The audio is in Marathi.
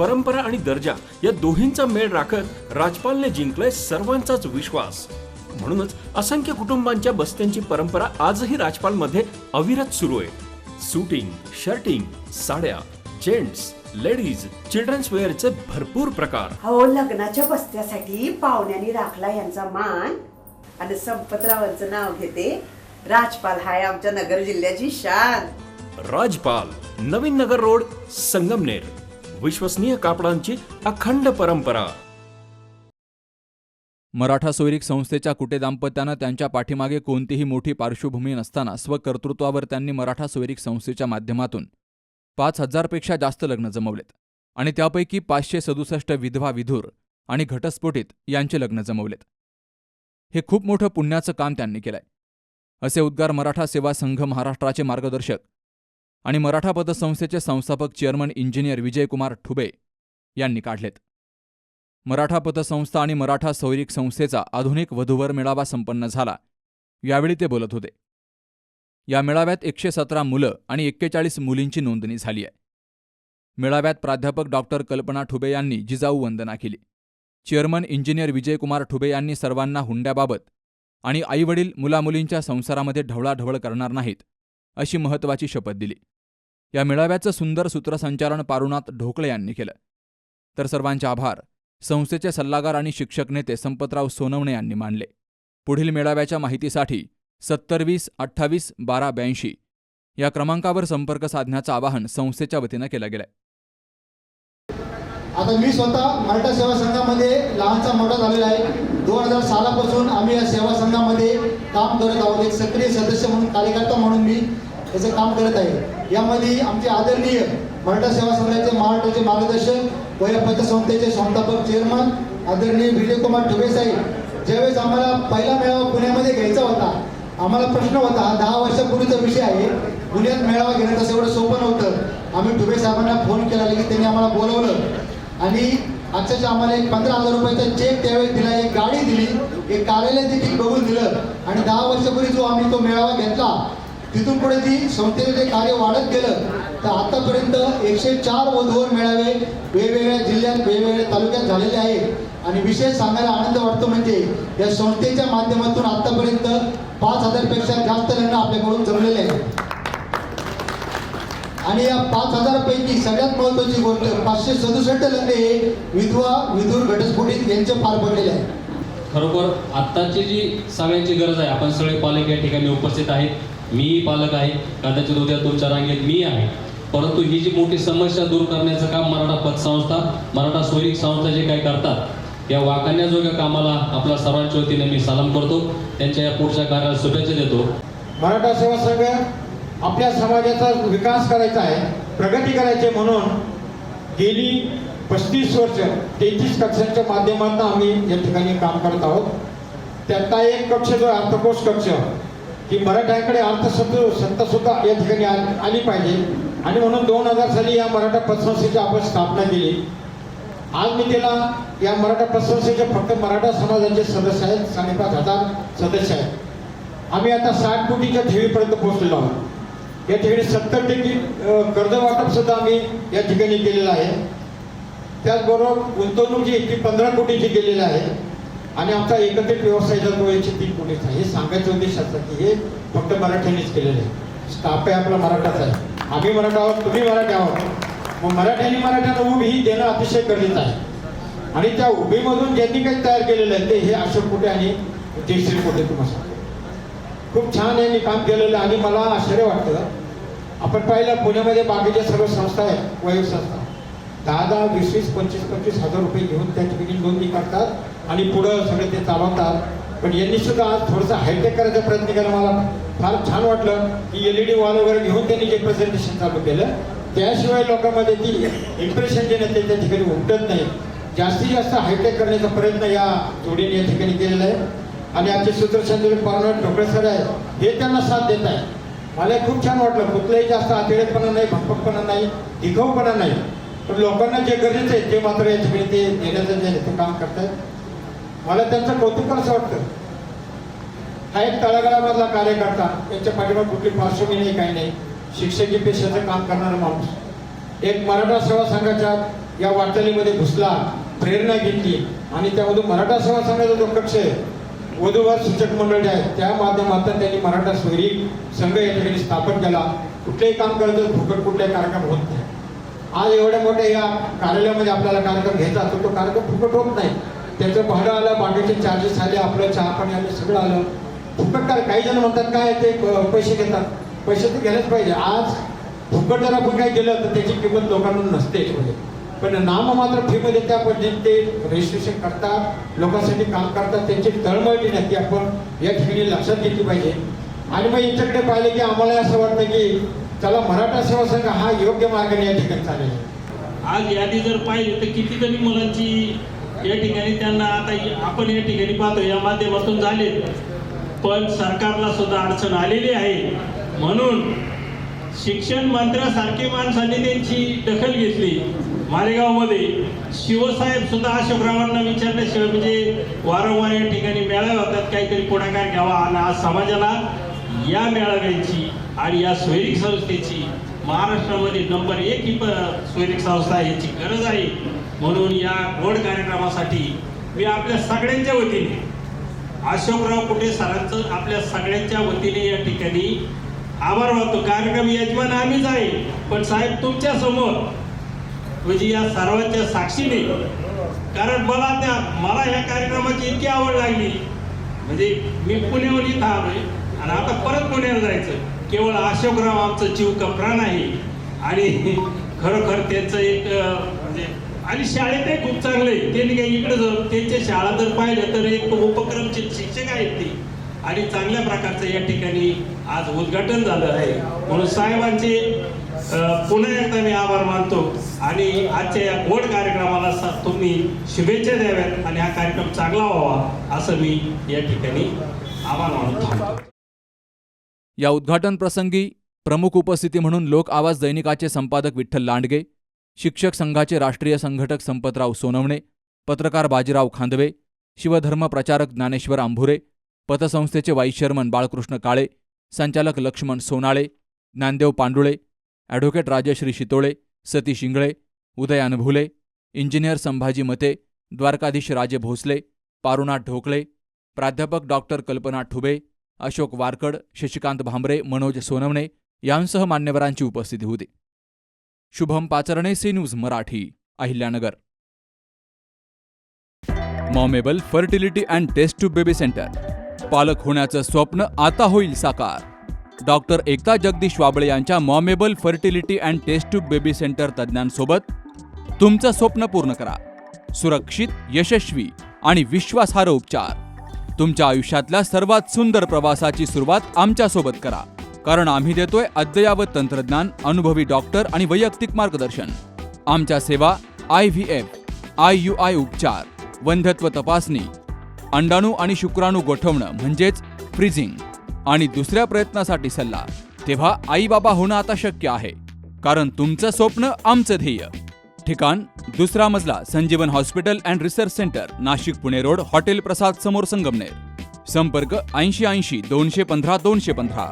परंपरा आणि दर्जा या दोन्हींचा मेळ राखत राजपालने जिंकलाय सर्वांचाच विश्वास. म्हणूनच असंख्य कुटुंबांच्या बस्त्यांची परंपरा आजही राजपालमध्ये अविरत सुरू आहे. सूटिंग, शर्टिंग, साड्या, जेंट्स, लेडीज, चिल्ड्रन्स वेअरचे भरपूर प्रकार. हो, लग्नाच्या बस्त्यासाठी पाहुण्यांनी राखला यांचा मान. आणि संपतरावांचं नाव घेते. राजपाल हाय आमच्या नगर जिल्ह्याची शान. राजपाल, नवीन नगर रोड, संगमनेर. विश्वसनीय कापडांची अखंड परंपरा. मराठा सोयरीक संस्थेच्या कुटे दाम्पत्यानं त्यांच्या पाठीमागे कोणतीही मोठी पार्श्वभूमी नसताना स्वकर्तृत्वावर त्यांनी मराठा सोयरीक संस्थेच्या माध्यमातून 5,000 पेक्षा जास्त लग्न जमवलेत आणि त्यापैकी 567 विधवा विधूर आणि घटस्फोटित यांचे लग्न जमवलेत. हे खूप मोठं पुण्याचं काम त्यांनी केलंय, असे उद्गार मराठा सेवा संघ महाराष्ट्राचे मार्गदर्शक आणि मराठा पतसंस्थेचे संस्थापक चेअरमन इंजिनियर विजयकुमार ठुबे यांनी काढलेत. मराठा पतसंस्था आणि मराठा सोयरीक संस्थेचा आधुनिक वधूवर मेळावा संपन्न झाला. यावेळी ते बोलत होते. या मेळाव्यात 117 मुलं आणि 41 मुलींची नोंदणी झाली आहे. मेळाव्यात प्राध्यापक डॉक्टर कल्पना ठुबे यांनी जिजाऊ वंदना केली. चेअरमन इंजिनियर विजयकुमार ठुबे यांनी सर्वांना हुंड्याबाबत आणि आईवडील मुलामुलींच्या संसारामध्ये ढवळाढवळ करणार नाहीत अशी महत्त्वाची शपथ दिली. या मेळाव्याचं सुंदर सूत्रसंचालन पारुनाथ ढोकळे यांनी केलं. तर सर्वांचे आभार संस्थेचे सल्लागार आणि शिक्षक नेते संपतराव सोनवणे यांनी मानले. पुढील मेळाव्याच्या माहितीसाठी 7020 28 1282 या क्रमांकावर संपर्क साधण्याचं आवाहन संस्थेच्या वतीनं केलं गेलंय. आता मी स्वतः मराठा सेवा संघामध्ये लहानचा मोठा झालेला आहे. 2000 सालापासून आम्ही या सेवा संघामध्ये काम करत आहोत. एक सक्रिय सदस्य म्हणून, कार्यकर्ता म्हणून मी याचं काम करत आहे. यामध्ये आमचे आदरणीय मराठा सेवा संघाचे महाराष्ट्राचे मार्गदर्शक व या पतसंस्थेचे संस्थापक चेअरमन आदरणीय विजयकुमार ठुबे साहेब, ज्यावेळेस आम्हाला पहिला मेळावा पुण्यामध्ये घ्यायचा होता, आम्हाला प्रश्न होता, 10 वर्षापूर्वीचा विषय आहे, पुण्यात मेळावा घेणं तसं एवढं सोपं नव्हतं. आम्ही ठुबे साहेबांना फोन केला की त्यांनी आम्हाला बोलवलं आणि अक्षरशः आम्हाला एक 15,000 रुपयाचा चेक त्यावेळेस दिला, एक गाडी दिली, एक कार्यालय देखील बघून दिलं. आणि 10 वर्षापूर्वी जो आम्ही तो मेळावा घेतला, तिथून पुढे ती संस्थेचे जे कार्य वाढत गेलं, तर आतापर्यंत 104 वधूवर मेळावे वेगवेगळ्या जिल्ह्यात, वेगवेगळ्या तालुक्यात झालेले आहेत. आणि विशेष सांगायला आनंद वाटतो म्हणजे या संस्थेच्या माध्यमातून आतापर्यंत 5,000 पेक्षा जास्त लग्न आपल्याकडून जमलेले आहेत. आणि या 5,000 पैकी सगळ्यात महत्वाची गोष्ट, 567 लग्न हे विधवा विधूर घटस्फोटित यांचे पार पडलेले आहे. खरोखर आत्ताची जी सगळ्यांची गरज आहे, आपण सगळे पालक या ठिकाणी उपस्थित आहेत. मीही पालक आहे, कदाचित उद्या तुमच्या रांगेत मी आहे. परंतु ही जी मोठी समस्या दूर करण्याचं काम मराठा पतसंस्था, मराठा सोयरीक संस्था जे काही करतात, या वाखाणण्याजोग्या कामाला आपल्या सर्वांच्या वतीने मी सलाम करतो. त्यांच्या या पुढच्या कार्याला शुभेच्छा देतो. मराठा सेवा संघ आपल्या समाजाचा विकास करायचा आहे, प्रगती करायची म्हणून गेली 35 वर्ष 33 कक्षांच्या माध्यमातून आम्ही या ठिकाणी काम करत आहोत. त्यातला एक कक्ष जो अर्थकोश कक्ष, की मराठ्यांकडे अर्थसत्ता सुद्धा या ठिकाणी आली पाहिजे. आणि म्हणून 2000 साली या मराठा पतसंस्थेची आपण स्थापना केली. आज मी त्याला या मराठा पतसंस्थेचे फक्त मराठा समाजाचे सदस्य आहेत, 5,500 सदस्य आहेत. आम्ही आता 60 कोटीच्या ठेवीपर्यंत पोहोचलेलो आहोत. या ठिकाणी 70% कर्ज वाटप सुद्धा आम्ही या ठिकाणी केलेलं आहे. त्याचबरोबर गुंतवणूक जी ती 15 कोटीची केलेली आहे. आणि आमचा एकत्रित व्यवसाय जो 103 कोटीचा आहे. हे सांगायचं उद्देश असं की हे फक्त मराठ्यांनीच केलेलं आहे. स्टाफ आहे आपला मराठाच आहे. आम्ही मराठा आहोत, तुम्ही मराठी आहोत. मग मराठ्यांना उभी ही देणं अतिशय गरजेचं आहे. आणि त्या उभीमधून ज्यांनी काही तयार केलेलं आहे ते हे अशोक कोटे आणि जयश्री कोटे तुम्हाला सांगतो. खूप छान यांनी काम केलेलं. आणि मला आश्चर्य वाटतं, आपण पाहिलं पुण्यामध्ये बाकीच्या सर्व संस्था आहेत, वैयक्तिक संस्था 10-10, 20-20, 25-25 हजार रुपये घेऊन त्या ठिकाणी नोंदणी करतात आणि पुढं सगळं ते चालवतात. पण यांनी सुद्धा आज थोडंसं हायटेक करायचा प्रयत्न केला. मला फार छान वाटलं की LED वॉल वगैरे घेऊन त्यांनी जे प्रेझेंटेशन चालू केलं, त्याशिवाय लोकांमध्ये ती इम्प्रेशन जे नाही ते त्या ठिकाणी उमटत नाही. जास्तीत जास्त हायटेक करण्याचा प्रयत्न या जोडीने या ठिकाणी केलेला आहे. आणि आमचे सूत्रसंचालक पारुनाथ ढोकळे सर आहेत, हे त्यांना साथ देत आहे. मला खूप छान वाटलं. कुठलाही जास्त आतिरेकपणा नाही, भक्कमपणा नाही, दिखाऊपणा नाही. पण लोकांना जे गरजेचं आहे ते मात्र या ठिकाणी ते देण्याचं जे काम करतात, मला त्यांचं कौतुक असं वाटतं. हा एक तळागाळामधला कार्यकर्ता, त्यांच्या पाठीमागे कुठली पार्श्वभूमी नाही, काही नाही, शिक्षकी पेशाचं काम करणारा माणूस, एक मराठा सेवा संघाच्या या वाटचालीमध्ये घुसला, प्रेरणा घेतली आणि त्यामधून मराठा सेवा संघाचा जो कक्ष आहे, वधूवर सूचक मंडळ जे आहे, त्या माध्यमातून त्यांनी मराठा सोयरीक संघ या ठिकाणी स्थापन केला. कुठलेही काम करतं फुकट कुठलाही कार्यक्रम होत नाही. आज एवढ्या मोठ्या या कार्यालयामध्ये आपल्याला कार्यक्रम घ्यायचा असतो, तो कार्यक्रम फुकट होत नाही. त्याचं भाडं आलं, बाकीचे चार्जेस आले, आपलं चहा पाणी आलं, सगळं आलं. फुकट काय, काही जण म्हणतात काय ते पैसे घेतात, पैसे तर घ्यायलाच पाहिजे. आज फुकट जर आपण काय केलं तर त्याची किंमत लोकांना नसते. पण नाममात्र फीमध्ये त्या पद्धतीने ते रजिस्ट्रेशन करतात, लोकांसाठी काम करतात. त्यांची तळमळली नाही ती आपण या ठिकाणी लक्षात घेतली पाहिजे. आणि मग याच्याकडे पाहिलं की आम्हाला असं वाटतं की चला मराठा सेवा संघ हा योग्य मार्गाने या ठिकाणी चालेल. आज यादी जर पाहिली तर कितीतरी मुलांची या ठिकाणी त्यांना आता आपण या ठिकाणी पाहतो या माध्यमातून झाले, पण सरकारला सुद्धा अडचण आलेली आहे. म्हणून शिक्षण मंत्र्यासारखी माणसांनी त्यांची दखल घेतली. मालेगावमध्ये शिवसाहेब सुद्धा अशोकरावांना विचारल्याशिवाय म्हणजे वारंवार या ठिकाणी मेळावे होतात, काहीतरी पुढाकार घ्यावा. आणि आज समाजाला या मेळाव्यांची आणि या सोयरीक संस्थेची महाराष्ट्रामध्ये नंबर 1 ही सोयरीक संस्था याची गरज आहे. म्हणून या गोड कार्यक्रमासाठी मी आपल्या सगळ्यांच्या वतीने अशोकराव कुटे सरांचं आपल्या सगळ्यांच्या वतीने या ठिकाणी आभार मानतो. कार्यक्रम यजमान आम्हीच आहे, पण साहेब तुमच्या समोर म्हणजे या सर्वांच्या साक्षीने, कारण मला ह्या कार्यक्रमाची इतकी आवड लागली म्हणजे मी पुण्याहून इथं आलोय आणि आता परत पुण्याला जायचं. केवळ अशोकराव आमचं जीव का प्राण आहे आणि खरोखर त्यांचं एक म्हणजे आणि शाळेतही खूप चांगलं आहे. त्यांनी काही इकडे जाऊन त्यांच्या शाळा जर पाहिलं तर एक उपक्रमचे शिक्षक आहेत ते आणि चांगल्या प्रकारचं या ठिकाणी आज उद्घाटन झालं आहे. म्हणून साहेबांचे पुन्हा एकदा मी आभार मानतो आणि आजच्या या गोड कार्यक्रमाला तुम्ही शुभेच्छा द्याव्यात आणि हा कार्यक्रम चांगला व्हावा असं मी या ठिकाणी आभार मानतो. या उद्घाटन प्रसंगी प्रमुख उपस्थिती म्हणून लोक आवाज दैनिकाचे संपादक विठ्ठल लांडगे, शिक्षक संघाचे राष्ट्रीय संघटक संपतराव सोनवणे, पत्रकार बाजीराव खांदवे, शिवधर्म प्रचारक ज्ञानेश्वर आंभुरे, पतसंस्थेचे वाईस चेअरमन बाळकृष्ण काळे, संचालक लक्ष्मण सोनाळे, ज्ञानदेव पांडुळे, ॲडव्होकेट राजश्री शितोळे, सतीश इंगळे, उदय अनभुले, इंजिनियर संभाजी मते, द्वारकाधीश राजे भोसले, पारुनाथ ढोकळे, प्राध्यापक डॉक्टर कल्पना ठुबे, अशोक वारकड, शशिकांत भांबरे, मनोज सोनवणे यांसह मान्यवरांची उपस्थिती होती. Shubham Pacharne, C news Marathi, Ahilyanagar. मॉमेबल fertility and test tube baby centre. पालक होण्याचं स्वप्न आता होईल साकार. डॉक्टर एकता जगदीश वाबळे यांच्या मॉमेबल fertility and test tube baby centre तज्ज्ञांसोबत तुमचं स्वप्न पूर्ण करा. सुरक्षित, यशस्वी आणि विश्वासार्ह उपचार. तुमच्या आयुष्यातल्या सर्वात सुंदर प्रवासाची सुरुवात आमच्यासोबत करा, कारण आम्ही देतोय अद्ययावत तंत्रज्ञान, अनुभवी डॉक्टर आणि वैयक्तिक मार्गदर्शन. आमच्या सेवा IVF, IUI उपचार, वंध्यत्व तपासणी, अंडाणू आणि शुक्राणू गोठवणं म्हणजेच फ्रीजिंग आणि दुसऱ्या प्रयत्नासाठी सल्ला. तेव्हा आई बाबा होणं आता शक्य आहे, कारण तुमचं स्वप्न आमचं ध्येय. ठिकाण 2रा मजला, Sanjeevan hospital and research centre, Nashik Pune road, hotel Prasad समोर, संगमनेर. संपर्क 8080 215 215.